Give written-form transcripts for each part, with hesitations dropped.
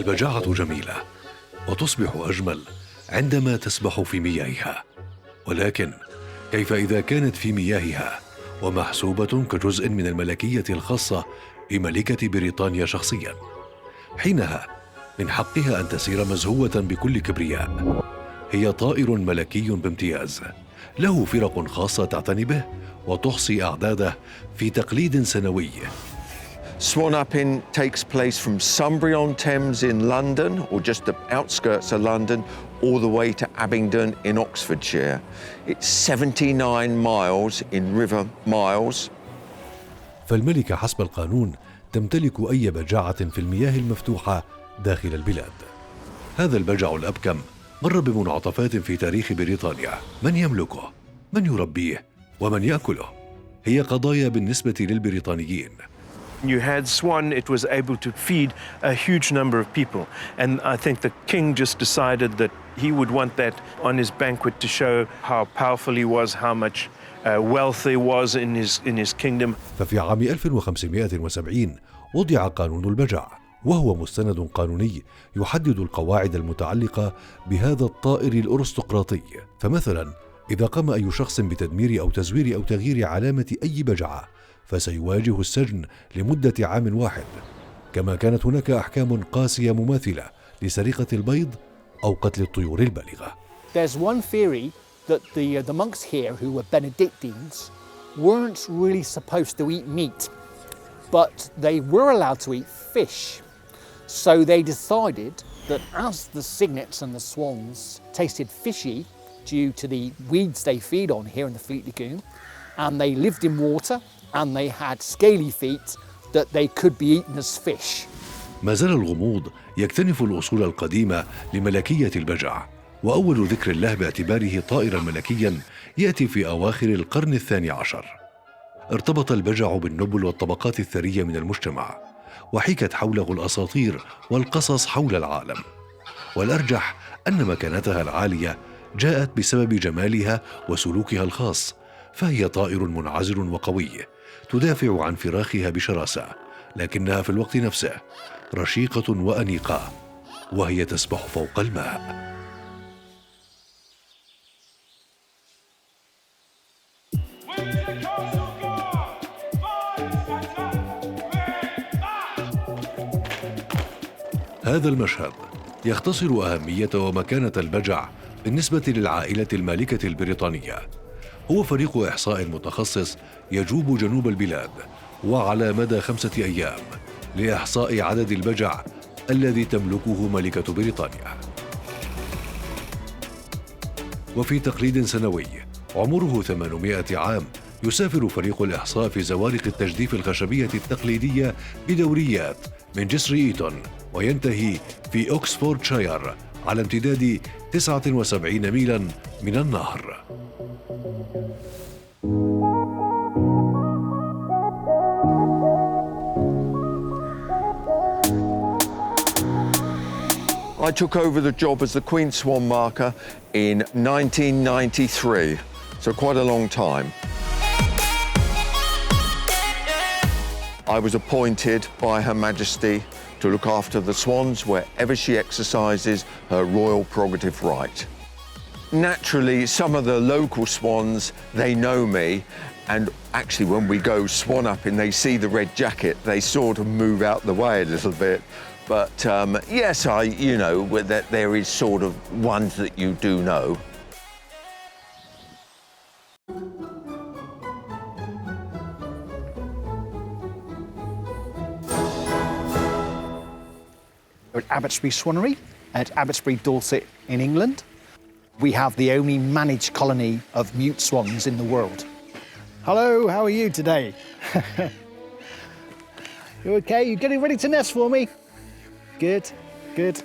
البجاعة جميلة وتصبح أجمل عندما تسبح في مياهها، ولكن كيف إذا كانت في مياهها ومحسوبة كجزء من الملكية الخاصة بملكة بريطانيا شخصياً؟ حينها من حقها أن تسير مزهوة بكل كبرياء. هي طائر ملكي بامتياز، له فرق خاصة تعتني به وتحصي أعداده في تقليد سنوي. Swan-upping takes place from Sunbury-on-Thames in London, or just the outskirts of London, all the way to Abingdon in Oxfordshire. It's 79 miles in river miles. فالملكة حسب القانون تمتلك أي بجاعة في المياه المفتوحة داخل البلاد. هذا البجع الأبكم مر بمنعطفات في تاريخ بريطانيا. من يملكه؟ من يربيه؟ ومن يأكله؟ هي قضايا بالنسبة للبريطانيين. You had swan, it was able to feed a huge number of people. And I think the king just decided that he would want that on his banquet to show how powerful he was, how much wealth there was in his kingdom. ففي عام 1570 وضع قانون البجع، وهو مستند قانوني يحدد القواعد المتعلقة بهذا الطائر الأرستقراطي. فمثلا إذا قام أي شخص بتدمير أو تزوير أو تغيير علامة أي بجعة فسيواجه السجن لمدة عام واحد. كما كانت هناك أحكام قاسية مماثلة لسرقة البيض أو قتل الطيور البالغة. There's one theory that the monks here who were Benedictines weren't really supposed to eat meat, but they were allowed to eat fish. So they decided that as the cygnets and the swans tasted fishy due to the weeds they feed on here in the Fleet Lagoon, and they lived in water and they had scaly feet, that they could be eaten as fish. ما زال الغموض يكتنف الأصول القديمة لملكية البجع، وأول ذكر له باعتباره طائرا ملكيا يأتي في أواخر القرن الثاني عشر. ارتبط البجع بالنبل والطبقات الثرية من المجتمع، وحكت حوله الأساطير والقصص حول العالم. والأرجح أن مكانتها العالية جاءت بسبب جمالها وسلوكها الخاص، فهي طائر منعزل وقوي تدافع عن فراخها بشراسة، لكنها في الوقت نفسه رشيقة وأنيقة وهي تسبح فوق الماء. هذا المشهد يختصر أهمية ومكانة البجع بالنسبة للعائلة المالكة البريطانية. هو فريق إحصاء متخصص يجوب جنوب البلاد وعلى مدى 5 أيام لإحصاء عدد البجع الذي تملكه ملكة بريطانيا. وفي تقليد سنوي عمره 800 عام يسافر فريق الإحصاء في زوارق التجديف الخشبية التقليدية بدوريات من جسر إيتون، وينتهي في أوكسفوردشاير على امتداد 79 ميلاً من النهر. I took over the job as the Queen Swan marker in 1993, so quite a long time. I was appointed by Her Majesty to look after the swans wherever she exercises her royal prerogative right. Naturally, some of the local swans, they know me, and actually when we go swan up and they see the red jacket, they sort of move out the way a little bit. But yes, you know, that there is sort of ones that you do know. At Abbotsbury Swannery at Abbotsbury, Dorset in England. We have the only managed colony of mute swans in the world. Hello, how are you today? You okay? You getting ready to nest for me? Good, good.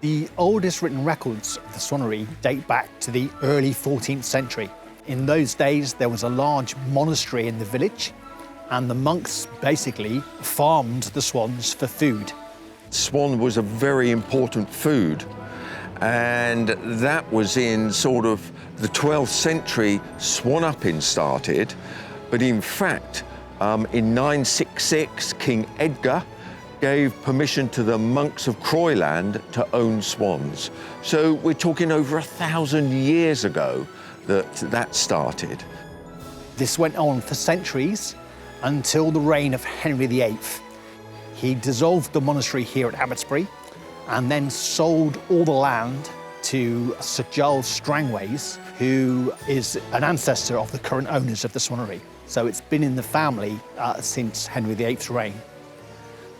The oldest written records of the swannery date back to the early 14th century. In those days, there was a large monastery in the village, and the monks basically farmed the swans for food. Swan was a very important food, and that was in sort of the 12th century. Swan upping started, but in fact In 966, King Edgar gave permission to the monks of Croyland to own swans. So we're talking over 1,000 years ago that started. This went on for centuries until the reign of Henry VIII. He dissolved the monastery here at Abbotsbury and then sold all the land to Sir Giles Strangways, who is an ancestor of the current owners of the swannery. So it's been in the family since Henry VIII's reign.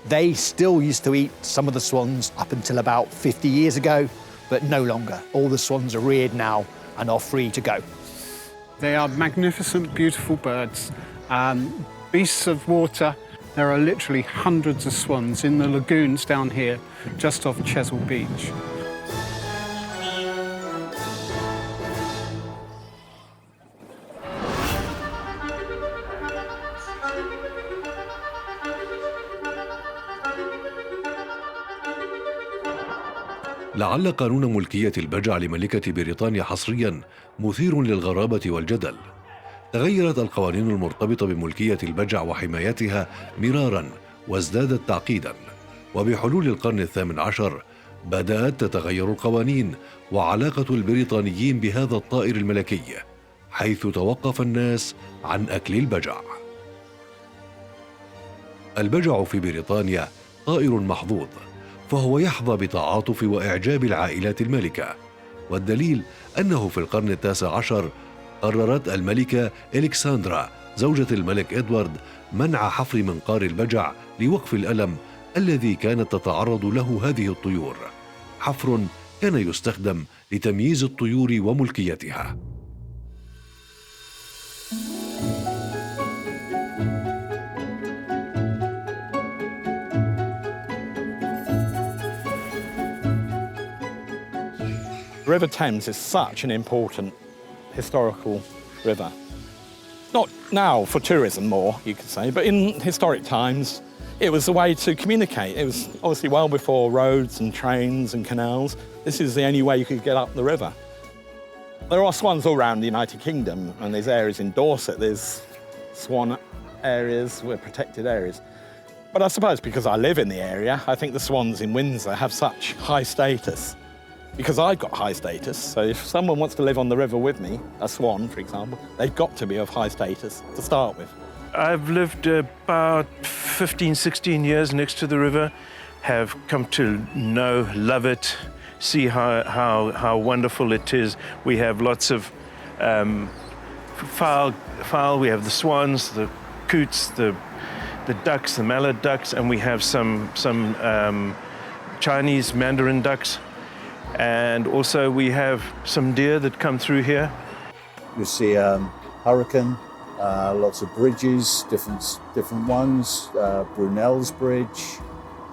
They still used to eat some of the swans up until about 50 years ago, but no longer. All the swans are reared now and are free to go. They are magnificent, beautiful birds, beasts of water. There are literally hundreds of swans in the lagoons down here, just off Chesil Beach. لعل قانون ملكية البجع لملكة بريطانيا حصرياً مثير للغرابة والجدل. تغيرت القوانين المرتبطة بملكية البجع وحمايتها مراراً وازدادت تعقيداً، وبحلول القرن الثامن عشر بدأت تتغير القوانين وعلاقة البريطانيين بهذا الطائر الملكي، حيث توقف الناس عن أكل البجع. البجع في بريطانيا طائر محظوظ، فهو يحظى بتعاطف وإعجاب العائلات المالكة، والدليل أنه في القرن التاسع عشر قررت الملكة إلكسندرا زوجة الملك إدوارد منع حفر منقار البجع لوقف الألم الذي كانت تتعرض له هذه الطيور، حفر كان يستخدم لتمييز الطيور وملكيتها. The River Thames is such an important historical river. Not now for tourism more, you could say, but in historic times, it was a way to communicate. It was obviously well before roads and trains and canals. This is the only way you could get up the river. There are swans all around the United Kingdom, and there's areas in Dorset, there's swan areas, protected areas. But I suppose because I live in the area, I think the swans in Windsor have such high status. Because I've got high status, so if someone wants to live on the river with me, a swan, for example, they've got to be of high status to start with. I've lived about 15, 16 years next to the river, have come to know, love it, see how wonderful it is. We have lots of fowl, we have the swans, the coots, the ducks, the mallard ducks, and we have some Chinese mandarin ducks. And also we have some deer that come through here. You see hurricane, lots of bridges, different ones, Brunel's Bridge,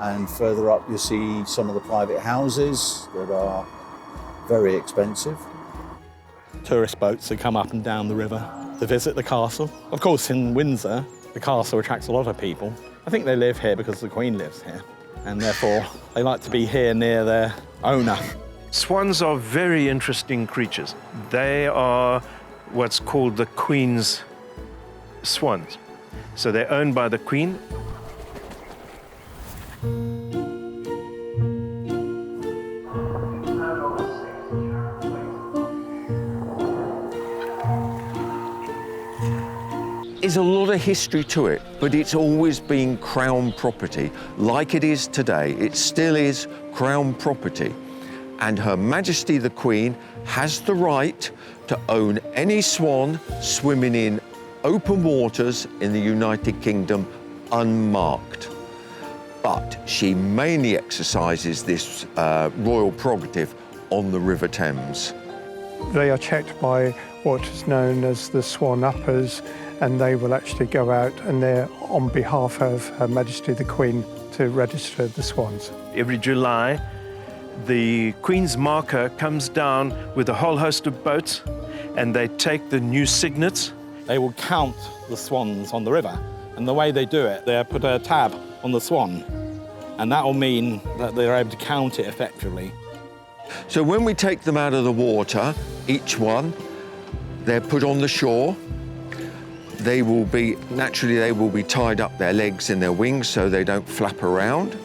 and further up you see some of the private houses that are very expensive. Tourist boats that come up and down the river to visit the castle. Of course, in Windsor, the castle attracts a lot of people. I think they live here because the Queen lives here, and therefore they like to be here near their owner. Swans are very interesting creatures. They are what's called the Queen's swans. So they're owned by the Queen. There's a lot of history to it, but it's always been Crown property. Like it is today, it still is Crown property. And Her Majesty the Queen has the right to own any swan swimming in open waters in the United Kingdom unmarked. But she mainly exercises this royal prerogative on the River Thames. They are checked by what is known as the swan uppers, and they will actually go out and they're on behalf of Her Majesty the Queen to register the swans. Every July, the Queen's marker comes down with a whole host of boats, and they take the new signets. They will count the swans on the river, and the way they do it, they put a tab on the swan, and that will mean that they're able to count it effectively. So when we take them out of the water, each one, they're put on the shore. they will be tied up their legs and their wings so they don't flap around.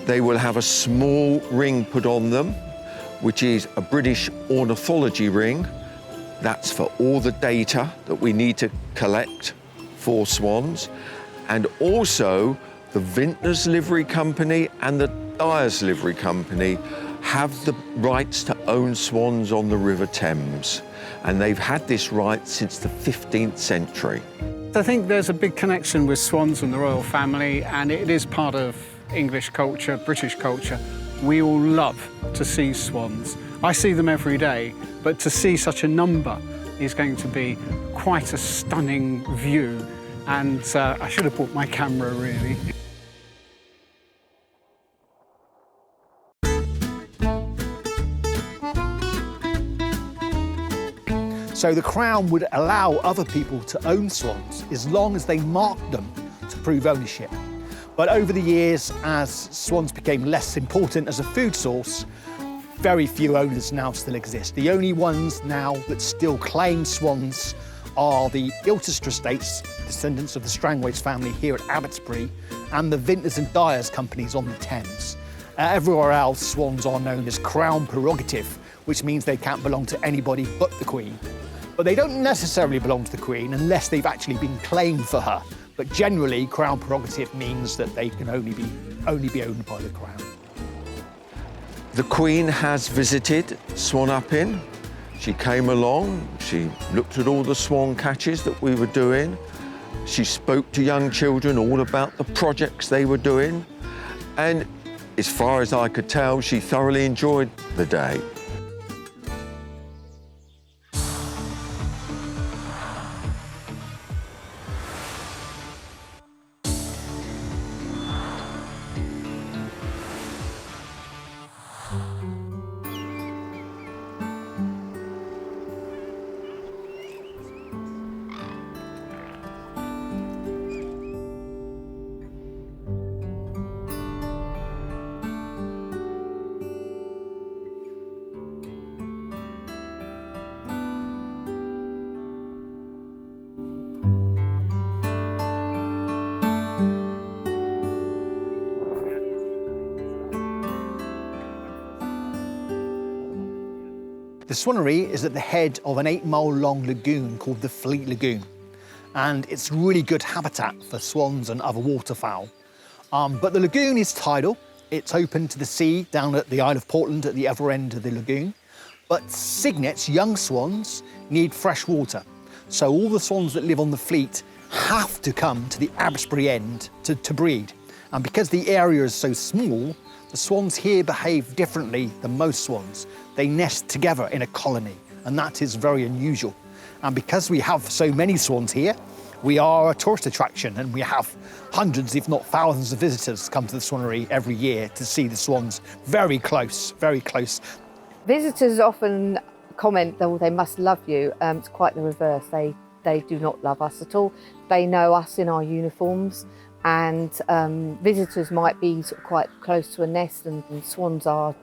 They will have a small ring put on them, which is a British ornithology ring. That's for all the data that we need to collect for swans. And also the Vintners Livery Company and the Dyers Livery Company have the rights to own swans on the River Thames. And they've had this right since the 15th century. I think there's a big connection with swans and the royal family, and it is part of English culture, British culture. We all love to see swans. I see them every day, but to see such a number is going to be quite a stunning view. And I should have brought my camera, really. So the Crown would allow other people to own swans as long as they marked them to prove ownership. But over the years, as swans became less important as a food source, very few owners now still exist. The only ones now that still claim swans are the Ilchester Estates, descendants of the Strangways family here at Abbotsbury, and the Vintners and Dyers companies on the Thames. Everywhere else, swans are known as Crown prerogative, which means they can't belong to anybody but the Queen. But they don't necessarily belong to the Queen unless they've actually been claimed for her. But generally, Crown prerogative means that they can only be owned by the Crown. The Queen has visited Swan Up Inn. She came along, she looked at all the swan catches that we were doing. She spoke to young children all about the projects they were doing. And as far as I could tell, she thoroughly enjoyed the day. The Swanery is at the head of an 8-mile-long lagoon called the Fleet Lagoon, and it's really good habitat for swans and other waterfowl. But the lagoon is tidal. It's open to the sea down at the Isle of Portland at the other end of the lagoon. But cygnets, young swans, need fresh water. So all the swans that live on the Fleet have to come to the Abbotsbury end to breed. And because the area is so small, the swans here behave differently than most swans. They nest together in a colony, and that is very unusual. And because we have so many swans here, we are a tourist attraction, and we have hundreds, if not thousands, of visitors come to the Swanery every year to see the swans very close, very close. Visitors often comment that they must love you. It's quite the reverse. They do not love us at all. They know us in our uniforms, and visitors might be sort of quite close to a nest, and swans are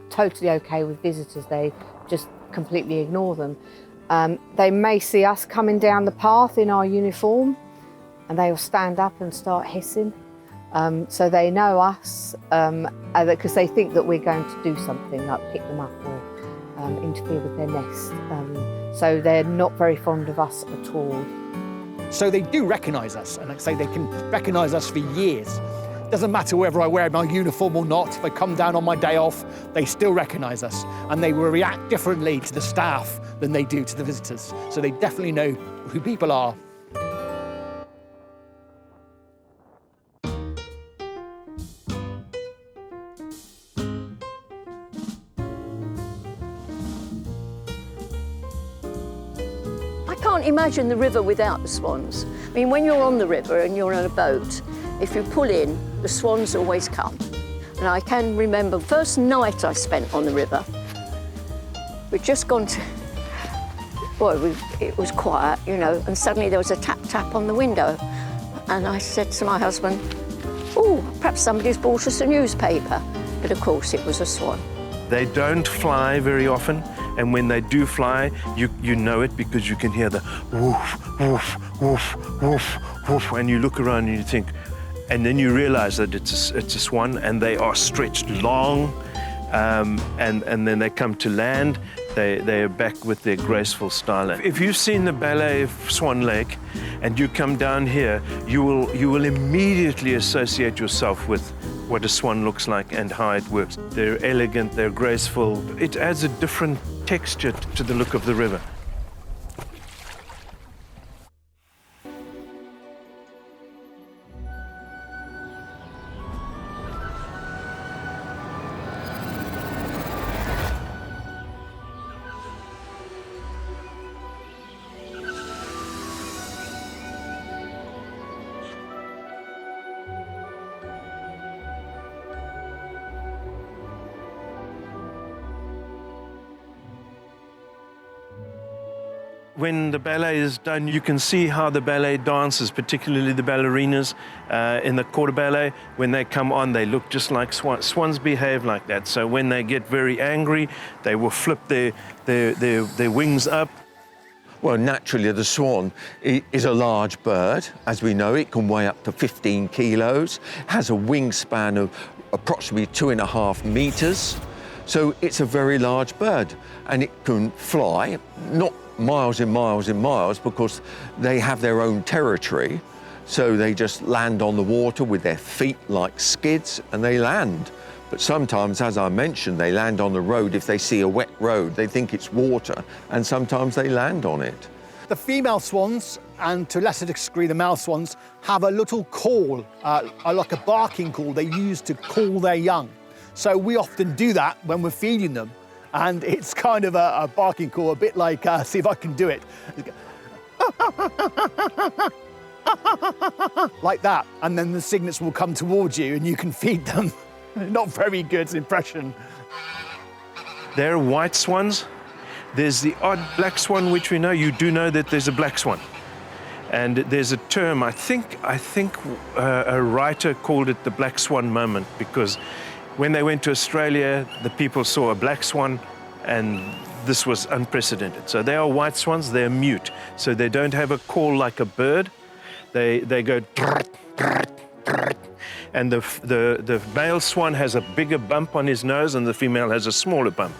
totally okay with visitors. They just completely ignore them. They may see us coming down the path in our uniform, and they will stand up and start hissing. So they know us because they think that we're going to do something like pick them up or interfere with their nest. So they're not very fond of us at all. So they do recognise us, and like I say, they can recognise us for years. Doesn't matter whether I wear my uniform or not, if I come down on my day off, they still recognise us, and they will react differently to the staff than they do to the visitors. So they definitely know who people are. I can't imagine the river without the swans. I mean, when you're on the river and you're on a boat, if you pull in, the swans always come. And I can remember the first night I spent on the river. We'd just gone to, well, it was quiet, you know, and suddenly there was a tap, tap on the window. And I said to my husband, oh, perhaps somebody's brought us a newspaper. But of course, it was a swan. They don't fly very often, And when they do fly, you know it because you can hear the woof, woof, woof, woof, woof. And you look around and you think, and then you realize that it's a swan and they are stretched long. And then they come to land, they're back with their graceful style. If you've seen the ballet of Swan Lake and you come down here, you will immediately associate yourself with what a swan looks like and how it works. They're elegant, they're graceful. It adds a different texture to the look of the river. When the ballet is done, you can see how the ballet dances, particularly the ballerinas in the quarter ballet. When they come on, they look just like swans. Swans behave like that. So when they get very angry, they will flip their wings up. Well, naturally, the swan is a large bird. As we know, it can weigh up to 15 kilos, has a wingspan of approximately 2.5 meters. So it's a very large bird, and it can fly, not miles and miles and miles, because they have their own territory. So they just land on the water with their feet like skids, and they land. But sometimes, as I mentioned, they land on the road. If they see a wet road, they think it's water, and sometimes they land on it. The female swans, and to a lesser degree the male swans, have a little call, like a barking call they use to call their young. So we often do that when we're feeding them. And it's kind of a barking call, a bit like, see if I can do it. Like that, and then the cygnets will come towards you and you can feed them. Not very good impression. They're white swans. There's the odd black swan, which we know. You do know that there's a black swan. And there's a term, I think a writer called it the black swan moment, because when they went to Australia, the people saw a black swan, and this was unprecedented. So they are white swans, they're mute. So they don't have a call like a bird. They go, and the male swan has a bigger bump on his nose, and the female has a smaller bump.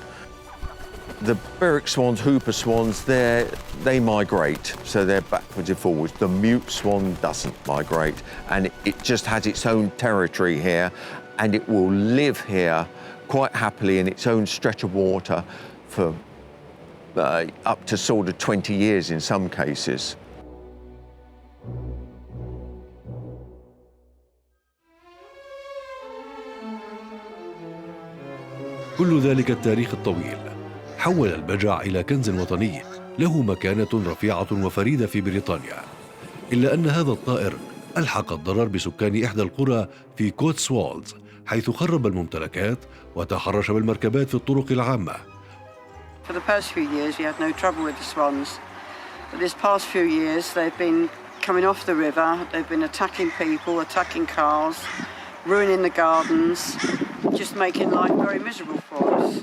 The Berwick swans, hooper swans, they migrate, so they're backwards and forwards. The mute swan doesn't migrate, and it just has its own territory here, and it will live here quite happily in its own stretch of water for up to sort of 20 years in some cases. كل ذلك التاريخ الطويل حول البجع إلى كنز وطني له مكانة رفيعة وفريدة في بريطانيا، إلا أن هذا الطائر ألحق الضرر بسكان إحدى القرى في كوتسوالدز، حيث خرب الممتلكات وتحرش بالمركبات في الطرق العامة. For the past few years, we had no trouble with the swans. But this past few years, they've been coming off the river, they've been attacking people, attacking cars, ruining the gardens, just making life very miserable for us.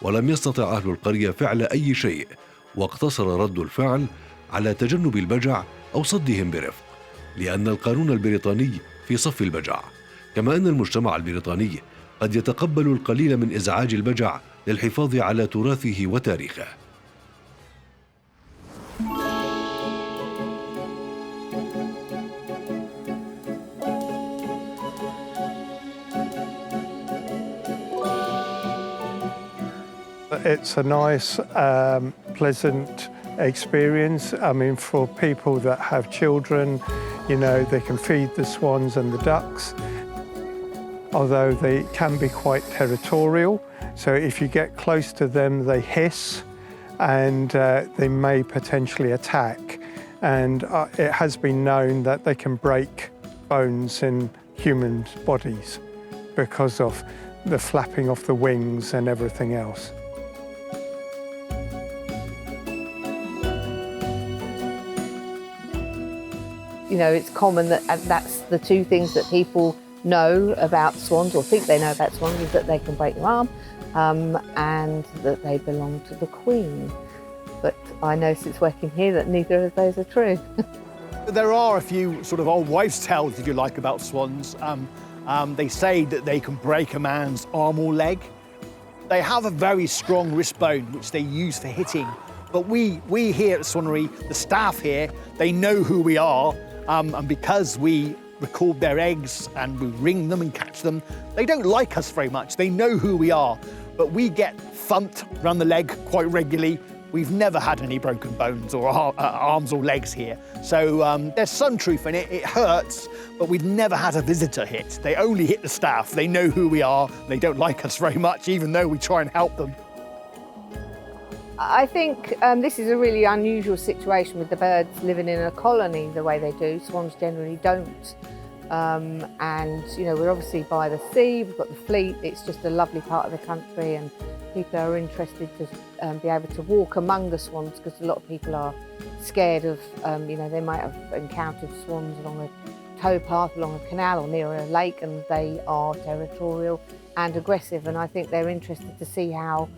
ولم يستطع أهل القرية فعل أي شيء، واقتصر رد الفعل على تجنب البجع أو صدهم برفق، لأن القانون البريطاني في صف البجع، كما أن المجتمع البريطاني قد يتقبل القليل من إزعاج البجع للحفاظ على تراثه وتاريخه. It's a nice, pleasant experience. I mean, for people that have children, you know, they can feed the swans and the ducks, although they can be quite territorial. So if you get close to them, they hiss and they may potentially attack. And it has been known that they can break bones in human bodies because of the flapping of the wings and everything else. You know, it's common that that's the two things that people know about swans, or think they know about swans, is that they can break your arm and that they belong to the Queen. But I know since working here that neither of those are true. There are a few sort of old wives' tales, if you like, about swans. They say that they can break a man's arm or leg. They have a very strong wrist bone, which they use for hitting. But we here at Swannery, the staff here, they know who we are, and because we record their eggs and we ring them and catch them, they don't like us very much. They know who we are, but we get thumped around the leg quite regularly. We've never had any broken bones or arms or legs here. So there's some truth in it. It hurts, but we've never had a visitor hit. They only hit the staff. They know who we are. They don't like us very much, even though we try and help them. I think this is a really unusual situation with the birds living in a colony the way they do. Swans generally don't. And, you know, we're obviously by the sea, we've got the fleet. It's just a lovely part of the country, and people are interested to be able to walk among the swans, because a lot of people are scared of, you know, they might have encountered swans along a towpath, along a canal or near a lake, and they are territorial and aggressive. And I think they're interested to see how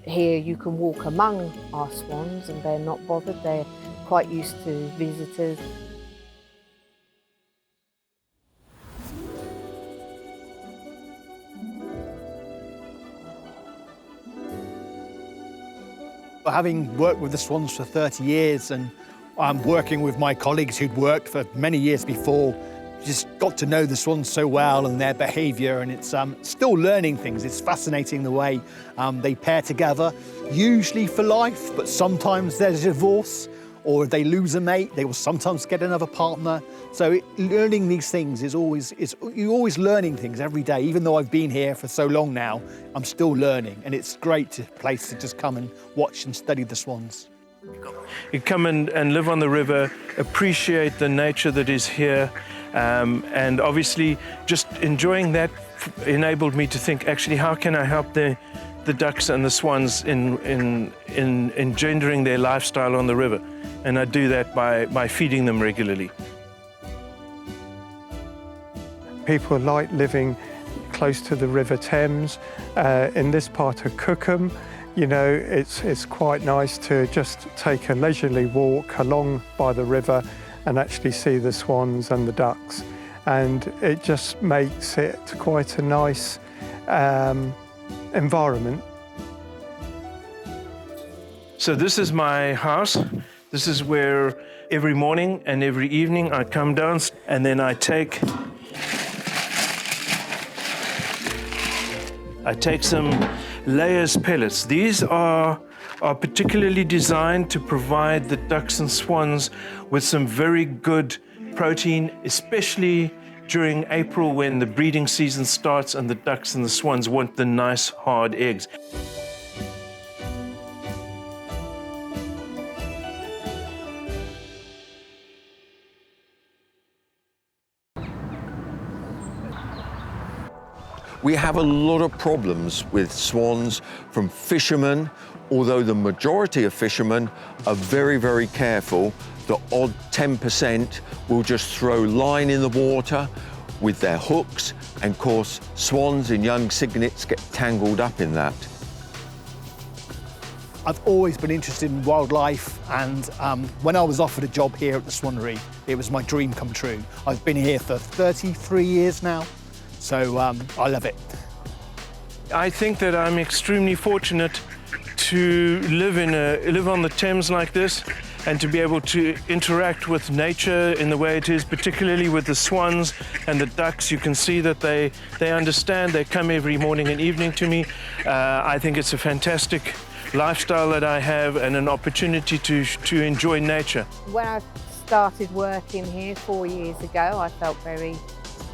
here you can walk among our swans and they're not bothered. They're quite used to visitors. Having worked with the swans for 30 years and working with my colleagues who'd worked for many years before, just got to know the swans so well and their behaviour, and it's still learning things. It's fascinating the way they pair together, usually for life, but sometimes there's a divorce, or if they lose a mate, they will sometimes get another partner. So learning these things you're always learning things every day. Even though I've been here for so long now, I'm still learning, and it's great place to just come and watch and study the swans. You come and live on the river, appreciate the nature that is here, and obviously just enjoying that enabled me to think, actually, how can I help the ducks and the swans in engendering their lifestyle on the river? And I do that by feeding them regularly. People like living close to the River Thames. In this part of Cookham, you know, it's quite nice to just take a leisurely walk along by the river and actually see the swans and the ducks. And it just makes it quite a nice environment. So this is my house. This is where every morning and every evening I come down, and then I take some layers pellets. These are particularly designed to provide the ducks and swans with some very good protein, especially during April when the breeding season starts and the ducks and the swans want the nice hard eggs. We have a lot of problems with swans from fishermen, although the majority of fishermen are very, very careful. The odd 10% will just throw line in the water with their hooks, and of course, swans and young cygnets get tangled up in that. I've always been interested in wildlife, and when I was offered a job here at the Swannery, it was my dream come true. I've been here for 33 years now. So I love it. I think that I'm extremely fortunate to live on the Thames like this, and to be able to interact with nature in the way it is, particularly with the swans and the ducks. You can see that they understand. They come every morning and evening to me. I think it's a fantastic lifestyle that I have, and an opportunity to enjoy nature. When I started working here 4 years ago, I felt very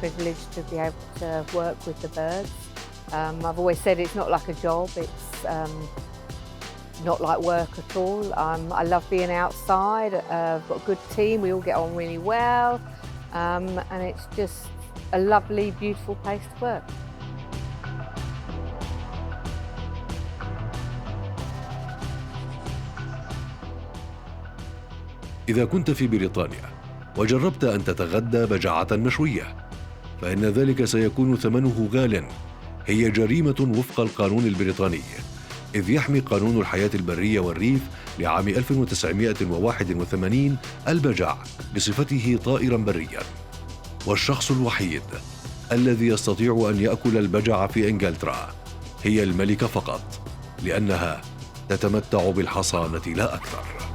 privileged to be able to work with the birds. I've always said it's not like a job, it's not like work at all. I love being outside, I've got a good team, we all get on really well, and it's just a lovely, beautiful place to work. إذا كنت في بريطانيا وجربت أن تتغدى بجعة مشوية، فإن ذلك سيكون ثمنه غال هي جريمة وفق القانون البريطاني، إذ يحمي قانون الحياة البرية والريف لعام 1981 البجع بصفته طائراً برياً. والشخص الوحيد الذي يستطيع أن يأكل البجع في إنجلترا هي الملكة فقط، لأنها تتمتع بالحصانة لا أكثر.